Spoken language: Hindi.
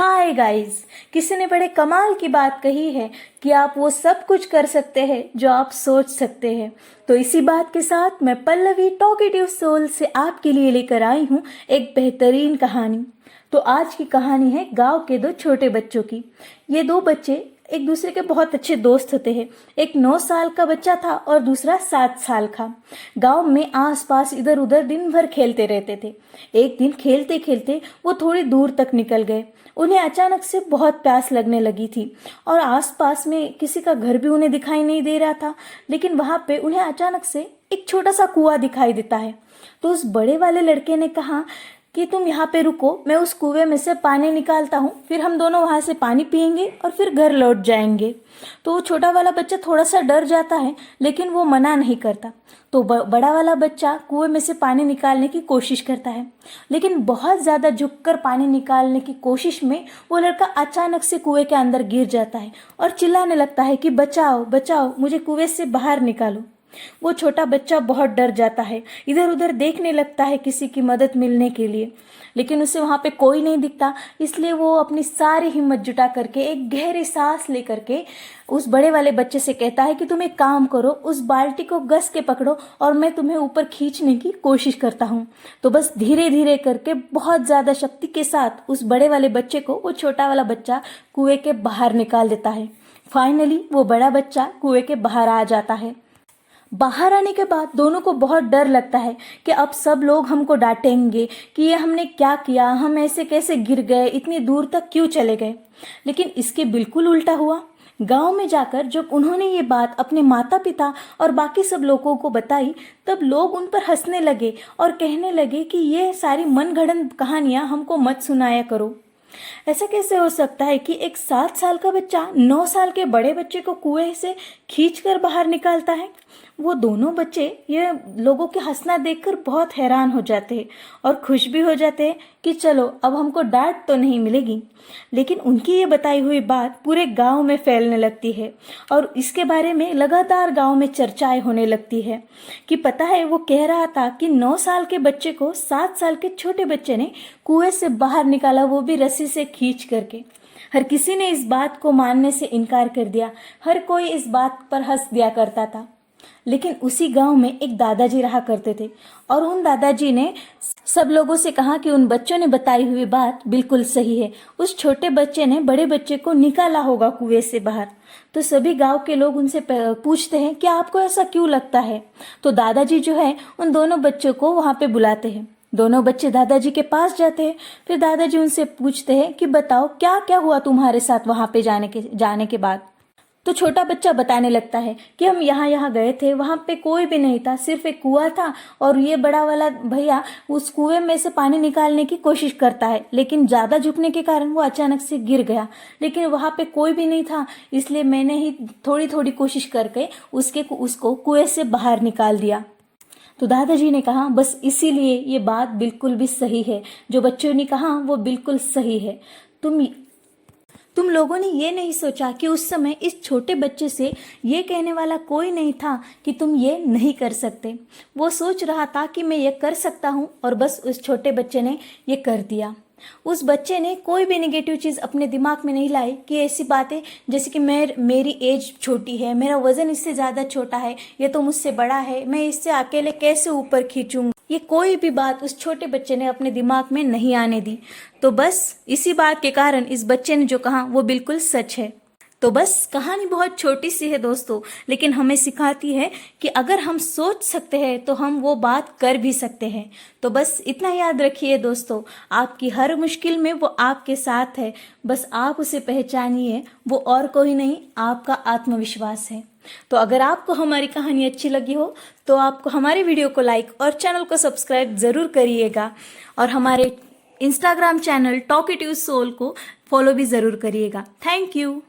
हाय गाइस, किसी ने बड़े कमाल की बात कही है कि आप वो सब कुछ कर सकते हैं जो आप सोच सकते हैं। तो इसी बात के साथ मैं पल्लवी टॉकेटिव सोल से आपके लिए लेकर आई हूँ एक बेहतरीन कहानी। तो आज की कहानी है गांव के दो छोटे बच्चों की। ये दो बच्चे एक दूसरे के बहुत अच्छे दोस्त होते हैं। एक 9 साल का बच्चा था और दूसरा 7 साल का। गांव में आसपास इधर उधर दिन भर खेलते रहते थे। एक दिन खेलते खेलते वो थोड़ी दूर तक निकल गए। उन्हें अचानक से बहुत प्यास लगने लगी थी और आसपास में किसी का घर भी उन्हें दिखाई नहीं दे रहा था। लेकिन वहां पे उन्हें अचानक से एक छोटा सा कुआं दिखाई देता है। तो उस बड़े वाले लड़के ने कहा कि तुम यहाँ पे रुको, मैं उस कुएं में से पानी निकालता हूँ, फिर हम दोनों वहां से पानी पियेंगे और फिर घर लौट जाएंगे। तो वो छोटा वाला बच्चा थोड़ा सा डर जाता है, लेकिन वो मना नहीं करता। तो बड़ा वाला बच्चा कुएं में से पानी निकालने की कोशिश करता है, लेकिन बहुत ज्यादा झुककर पानी निकालने की कोशिश में वो लड़का अचानक से कुएं के अंदर गिर जाता है और चिल्लाने लगता है कि बचाओ बचाओ, मुझे कुएं से बाहर निकालो। वो छोटा बच्चा बहुत डर जाता है, इधर उधर देखने लगता है किसी की मदद मिलने के लिए, लेकिन उसे वहां पे कोई नहीं दिखता। इसलिए वो अपनी सारी हिम्मत जुटा करके एक गहरी सांस लेकर के उस बड़े वाले बच्चे से कहता है कि तुम एक काम करो, उस बाल्टी को घस के पकड़ो और मैं तुम्हें ऊपर खींचने की कोशिश करता हूँ। तो बस धीरे धीरे करके बहुत ज्यादा शक्ति के साथ उस बड़े वाले बच्चे को वो छोटा वाला बच्चा कुएं के बाहर निकाल देता है। फाइनली वो बड़ा बच्चा कुएं के बाहर आ जाता है। बाहर आने के बाद दोनों को बहुत डर लगता है कि अब सब लोग हमको डांटेंगे कि ये हमने क्या किया, हम ऐसे कैसे गिर गए, इतनी दूर तक क्यों चले गए। लेकिन इसके बिल्कुल उल्टा हुआ। गांव में जाकर जब उन्होंने ये बात अपने माता पिता और बाकी सब लोगों को बताई, तब लोग उन पर हंसने लगे और कहने लगे कि ये सारी मनगढ़ंत कहानियां हमको मत सुनाया करो। ऐसा कैसे हो सकता है कि एक 7 साल का बच्चा 9 साल के बड़े बच्चे को कुएं से खींचकर बाहर निकालता है। वो दोनों बच्चे ये लोगों के हंसना देखकर बहुत हैरान हो जाते हैं और खुश भी हो जाते हैं कि चलो अब हमको डांट तो नहीं मिलेगी। लेकिन उनकी ये बताई हुई बात पूरे गांव में फैलने लगती है और इसके बारे में लगातार गांव में चर्चाएं होने लगती है कि पता है वो कह रहा था कि 9 साल के बच्चे को 7 साल के छोटे बच्चे ने कुएं से बाहर निकाला, वो भी रस्सी से खींच करके। हर किसी ने इस बात को मानने से इनकार कर दिया, हर कोई इस बात पर हंस दिया करता था। लेकिन उसी गांव में एक दादाजी रहा करते थे और उन दादाजी ने सब लोगों से कहा कि उन बच्चों ने बताई हुई बात बिल्कुल सही है। उस छोटे बच्चे ने बड़े बच्चे को निकाला होगा कुएं से बाहर। तो सभी गांव के लोग उनसे पूछते हैं कि आपको ऐसा क्यों लगता है। तो दादाजी जो है उन दोनों बच्चों को वहां पे बुलाते हैं। दोनों बच्चे दादाजी के पास जाते हैं। फिर दादाजी उनसे पूछते हैं कि बताओ क्या क्या हुआ तुम्हारे साथ वहां पे जाने के बाद। तो छोटा बच्चा बताने लगता है कि हम यहाँ गए थे, वहां पे कोई भी नहीं था, सिर्फ एक कुआं था और ये बड़ा वाला भैया उस कुएं में से पानी निकालने की कोशिश करता है, लेकिन ज्यादा झुकने के कारण वो अचानक से गिर गया। लेकिन वहां पे कोई भी नहीं था, इसलिए मैंने ही थोड़ी थोड़ी कोशिश करके उसको कुएं से बाहर निकाल दिया। तो दादाजी ने कहा बस इसीलिए ये बात बिल्कुल भी सही है, जो बच्चों ने कहा वो बिल्कुल सही है। तुम लोगों ने ये नहीं सोचा कि उस समय इस छोटे बच्चे से ये कहने वाला कोई नहीं था कि तुम ये नहीं कर सकते। वो सोच रहा था कि मैं ये कर सकता हूँ और बस उस छोटे बच्चे ने ये कर दिया। उस बच्चे ने कोई भी नेगेटिव चीज अपने दिमाग में नहीं लाई कि ऐसी बातें जैसे कि मेरी एज छोटी है, मेरा वजन इससे ज्यादा छोटा है, ये तो मुझसे बड़ा है, मैं इससे अकेले कैसे ऊपर खींचूंगा। ये कोई भी बात उस छोटे बच्चे ने अपने दिमाग में नहीं आने दी। तो बस इसी बात के कारण इस बच्चे ने जो कहा वो बिल्कुल सच है। तो बस कहानी बहुत छोटी सी है दोस्तों, लेकिन हमें सिखाती है कि अगर हम सोच सकते हैं तो हम वो बात कर भी सकते हैं। तो बस इतना याद रखिए दोस्तों, आपकी हर मुश्किल में वो आपके साथ है, बस आप उसे पहचानिए, वो और कोई नहीं आपका आत्मविश्वास है। तो अगर आपको हमारी कहानी अच्छी लगी हो तो आपको हमारे वीडियो को लाइक और चैनल को सब्सक्राइब जरूर करिएगा और हमारे इंस्टाग्राम चैनल टॉकेटिव सोल को फॉलो भी जरूर करिएगा। Thank you.